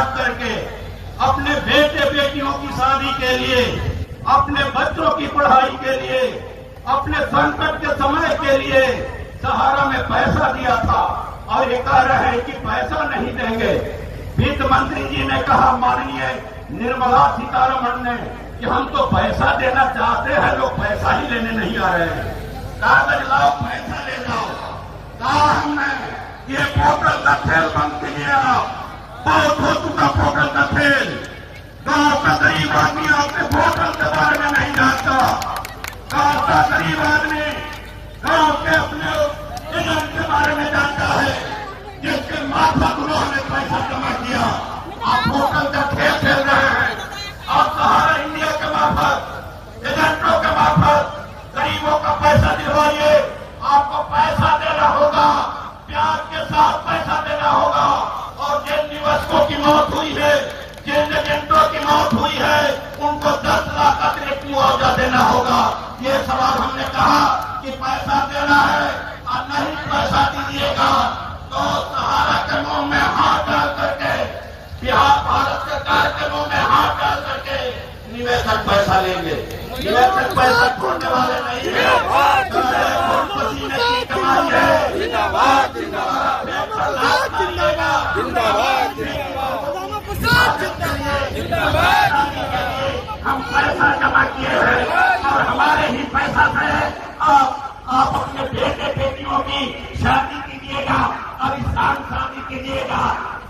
काट करके अपने बेटे बेटियों की शादी के लिए, अपने बच्चों की पढ़ाई के लिए, अपने संकट के समय के लिए सहारा में पैसा दिया था और ये कह रहे हैं कि पैसा नहीं देंगे। वित्त मंत्री जी ने कहा, माननीय निर्मला सीतारमण ने, कि हम तो पैसा देना चाहते हैं, लोग पैसा ही लेने नहीं आ रहे हैं। कागज लाओ, पैसा ले जाओ। कहा हमने ये पोर्टल का खेल बंद कीजिए। आप बहुत हो चुका पोर्टल का खेल। गांव का गरीब आदमी आपके पोर्टल के बारे में नहीं जानता। गांव का गरीब आदमी गांव के अपने एजेंट के बारे में जानता है, जिसके मार्फत उन्होंने पैसा जमा किया। आप पोर्टल का खेल खेल रहे हैं। आप सहारा इंडिया के मार्फत, एजेंटों के मार्फत गरीबों का पैसा दिलवाइए। आपको पैसा देना होगा, प्याज के साथ पैसा देना होगा। और जिन निवेशकों की मौत हुई है, जिन एजेंटों की मौत हुई है, उनको 10 लाख अतिरिक्त मुआवजा देना होगा। ये सवाल हमने कहा कि पैसा देना है और नहीं पैसा दीजिएगा तो सहारा के मुंह में हाथ डाल करके, बिहार भारत सरकार के मुंह में हाथ डाल करके निवेशक पैसा लेंगे। निवेशक पैसा छोड़ने वाले नहीं है। पसीने की कमाई है। जिंदाबाद जिंदाबाद जिंदाबाद। हम पैसा जमा किए हैं और हमारे ही पैसा से आप अपने बेटे बेटियों की शादी कीजिएगा और इस्लाम शादी कीजिएगा।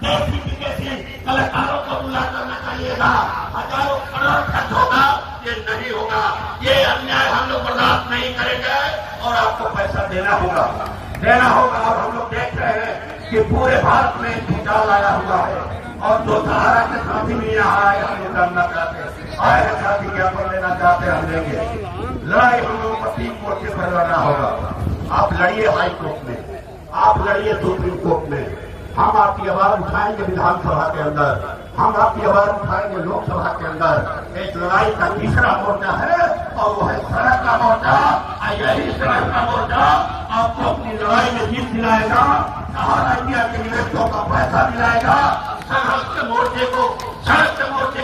देसी विदेशी कलाकारों को बुला कर नचाइएगा। हजारों करोड़ खर्च होगा, ये नहीं होगा। ये अन्याय हम लोग बर्दाश्त नहीं करेंगे और आपको पैसा देना होगा, देना होगा। और हम लोग देख रहे हैं कि पूरे भारत में भूचाल आया हुआ है और जो सहारा के साथी भी यहाँ आए, हम लोग जानना चाहते हैं, आए साथी ज्ञापन लेना चाहते हैं, हम लेंगे। लड़ाई हम लोगों को 3 मोर्चे पर लड़ना होगा। आप लड़िए हाई कोर्ट में, आप लड़िए सुप्रीम कोर्ट में। हम आपकी आवाज उठाएंगे विधानसभा के अंदर, हम आपकी आवाज उठाएंगे लोकसभा के अंदर। एक लड़ाई का तीसरा मोर्चा है और वो है सड़क का मोर्चा। यही सड़क का मोर्चा आपको अपनी लड़ाई में जीत दिलाएगा। सहारा इंडिया के निवेशकों का पैसा दिलाएगा। सड़क के मोर्चे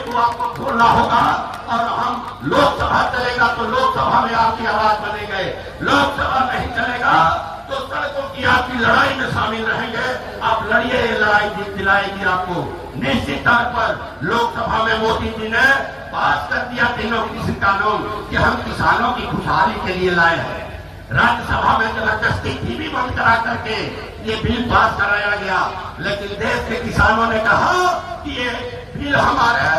को आपको छोड़ना होगा। और हम लोकसभा चलेगा तो लोकसभा में आपकी आवाज बनेंगे, लोकसभा नहीं चलेगा तो सड़कों की आपकी लड़ाई में शामिल रहेंगे। आप लड़िए, ये लड़ाई जीत दिलाएगी आपको निश्चित तौर पर। लोकसभा में मोदी जी ने पास कर दिया तीनों कृषि कानून कि हम किसानों की खुशहाली के लिए लाए हैं। राज्यसभा में जबरदस्ती टीवी बंद करा करके ये बिल पास कराया गया, लेकिन देश के किसानों ने कहा कि ये बिल हमारे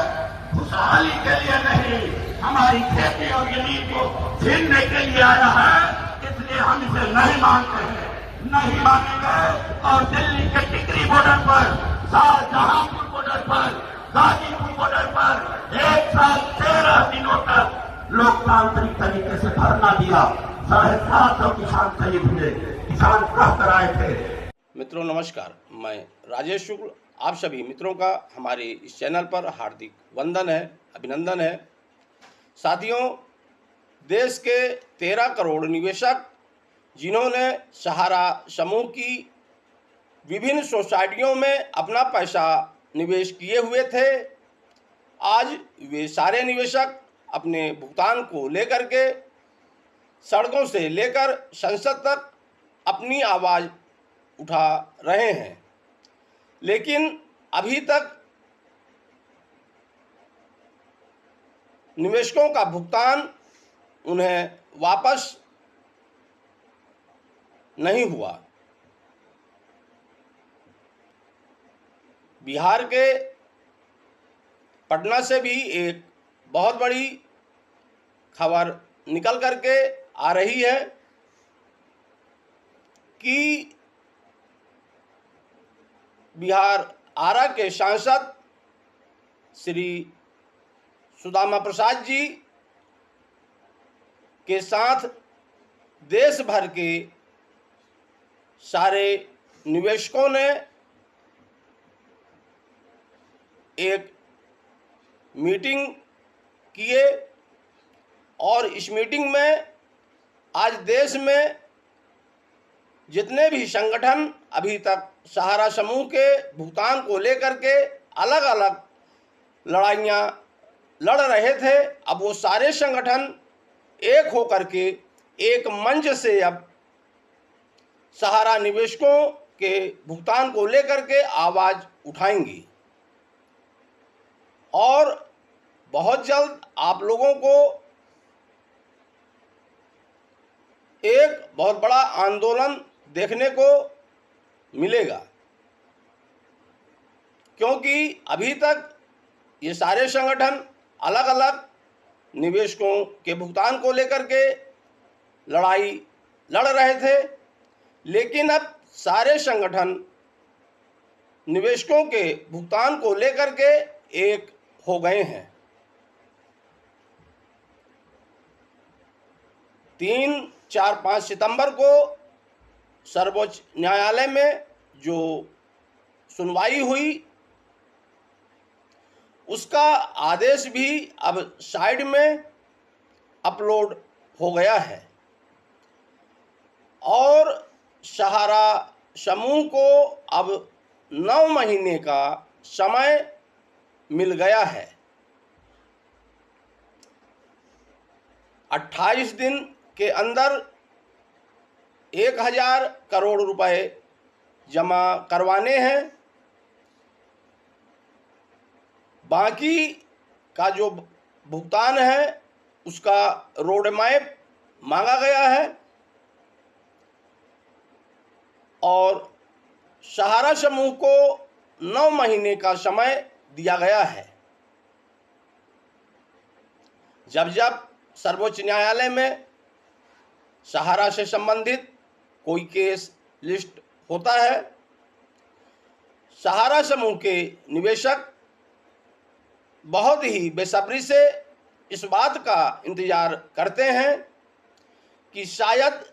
खुशहाली के लिए नहीं, हमारी खेती और जमीन को छीनने के लिए आया है, इसलिए हम इसे नहीं मानते हैं, नहीं मानेंगे। और दिल्ली के टिकरी बॉर्डर पर, शाहजहांपुर बॉर्डर पर, गाजीपुर बॉर्डर पर 1 साल 13 दिनों तक लोकतांत्रिक तरीके से धरना दिया। 750 किसान शहीद हुए, किसान कह कर आए थे। मित्रों नमस्कार, मैं राजेश शुक्ल आप सभी मित्रों का हमारे इस चैनल पर हार्दिक वंदन है, अभिनंदन है। साथियों, देश के 13 करोड़ निवेशक जिन्होंने सहारा समूह की विभिन्न सोसाइटियों में अपना पैसा निवेश किए हुए थे, आज वे सारे निवेशक अपने भुगतान को लेकर के सड़कों से लेकर संसद तक अपनी आवाज़ उठा रहे हैं। लेकिन अभी तक निवेशकों का भुगतान उन्हें वापस नहीं हुआ। बिहार के पटना से भी एक बहुत बड़ी खबर निकल करके आ रही है कि बिहार आरा के सांसद श्री सुदामा प्रसाद जी के साथ देश भर के सारे निवेशकों ने एक मीटिंग किए और इस मीटिंग में आज देश में जितने भी संगठन अभी तक सहारा समूह के भुगतान को लेकर के अलग अलग लड़ाइयाँ लड़ रहे थे, अब वो सारे संगठन एक होकर के एक मंच से अब सहारा निवेशकों के भुगतान को लेकर के आवाज़ उठाएंगी और बहुत जल्द आप लोगों को एक बहुत बड़ा आंदोलन देखने को मिलेगा, क्योंकि अभी तक ये सारे संगठन अलग अलग निवेशकों के भुगतान को लेकर के लड़ाई लड़ रहे थे, लेकिन अब सारे संगठन निवेशकों के भुगतान को लेकर के एक हो गए हैं। 3, 4, 5 सितंबर को सर्वोच्च न्यायालय में जो सुनवाई हुई, उसका आदेश भी अब साइट में अपलोड हो गया है और सहारा समूह को अब 9 महीने का समय मिल गया है। 28 दिन के अंदर 1000 करोड़ रुपए जमा करवाने हैं। बाकी का जो भुगतान है उसका रोड मैप मांगा गया है और सहारा समूह को 9 महीने का समय दिया गया है। जब जब सर्वोच्च न्यायालय में सहारा से संबंधित कोई केस लिस्ट होता है, सहारा समूह के निवेशक बहुत ही बेसब्री से इस बात का इंतजार करते हैं कि शायद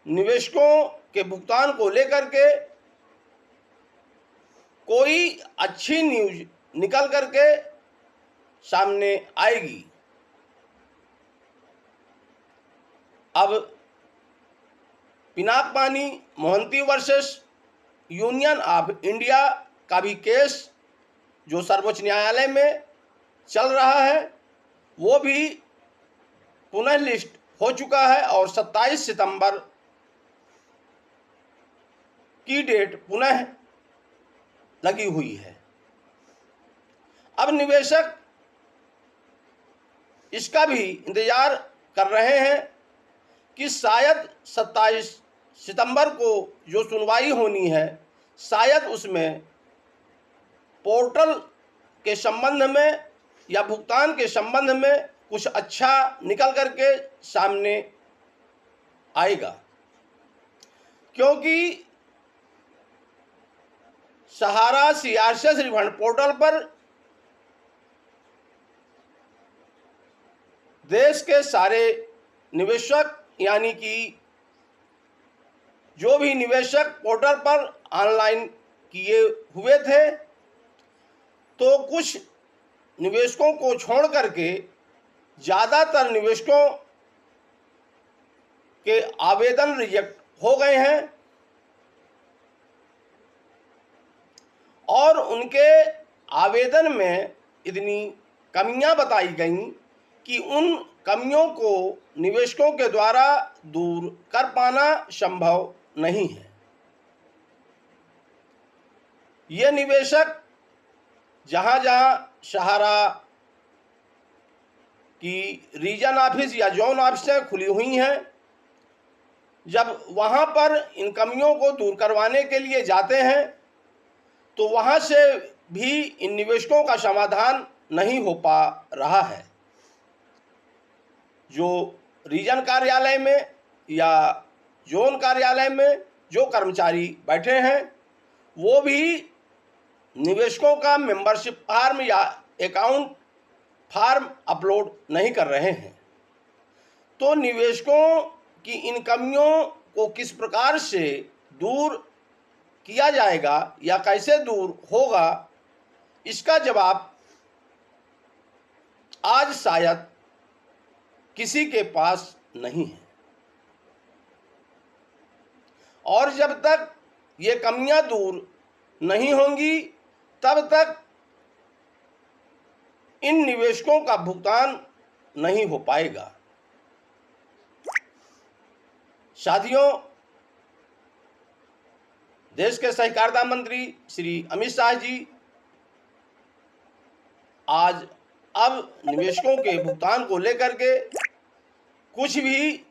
निवेशकों के भुगतान को लेकर के कोई अच्छी न्यूज निकल करके सामने आएगी। अब पिनाक पानी Mohanty versus union of India का भी केस जो सर्वोच्च न्यायालय में चल रहा है वो भी पुनः लिस्ट हो चुका है और 27 सितंबर की डेट पुनः लगी हुई है। अब निवेशक इसका भी इंतजार कर रहे हैं कि शायद 27 सितंबर को जो सुनवाई होनी है, शायद उसमें पोर्टल के संबंध में या भुगतान के संबंध में कुछ अच्छा निकल करके सामने आएगा, क्योंकि सहारा सीआरसीएस रिफंड पोर्टल पर देश के सारे निवेशक यानी कि जो भी निवेशक पोर्टल पर ऑनलाइन किए हुए थे, तो कुछ निवेशकों को छोड़ करके ज़्यादातर निवेशकों के आवेदन रिजेक्ट हो गए हैं और उनके आवेदन में इतनी कमियां बताई गईं कि उन कमियों को निवेशकों के द्वारा दूर कर पाना संभव नहीं है। ये निवेशक जहां जहां सहारा की रीजन ऑफिस या जोन ऑफिसें खुली हुई हैं, जब वहां पर इन कमियों को दूर करवाने के लिए जाते हैं तो वहां से भी इन निवेशकों का समाधान नहीं हो पा रहा है। जो रीजन कार्यालय में या जोन कार्यालय में जो कर्मचारी बैठे हैं वो भी निवेशकों का मेंबरशिप फार्म या अकाउंट फार्म अपलोड नहीं कर रहे हैं। तो निवेशकों की इन कमियों को किस प्रकार से दूर किया जाएगा या कैसे दूर होगा, इसका जवाब आज शायद किसी के पास नहीं है। और जब तक ये कमियां दूर नहीं होंगी तब तक इन निवेशकों का भुगतान नहीं हो पाएगा। साथियों, देश के सहकारिता मंत्री श्री अमित शाह जी आज अब निवेशकों के भुगतान को लेकर के कुछ भी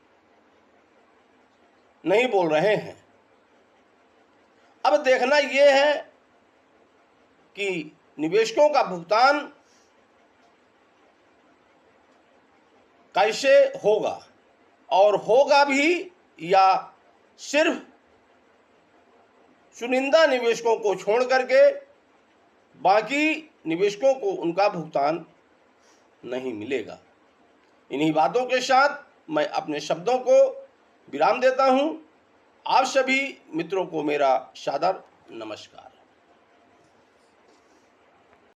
नहीं बोल रहे हैं। अब देखना यह है कि निवेशकों का भुगतान कैसे होगा, और होगा भी या सिर्फ चुनिंदा निवेशकों को छोड़ करके बाकी निवेशकों को उनका भुगतान नहीं मिलेगा। इन्हीं बातों के साथ मैं अपने शब्दों को विराम देता हूं। आप सभी मित्रों को मेरा सादर नमस्कार।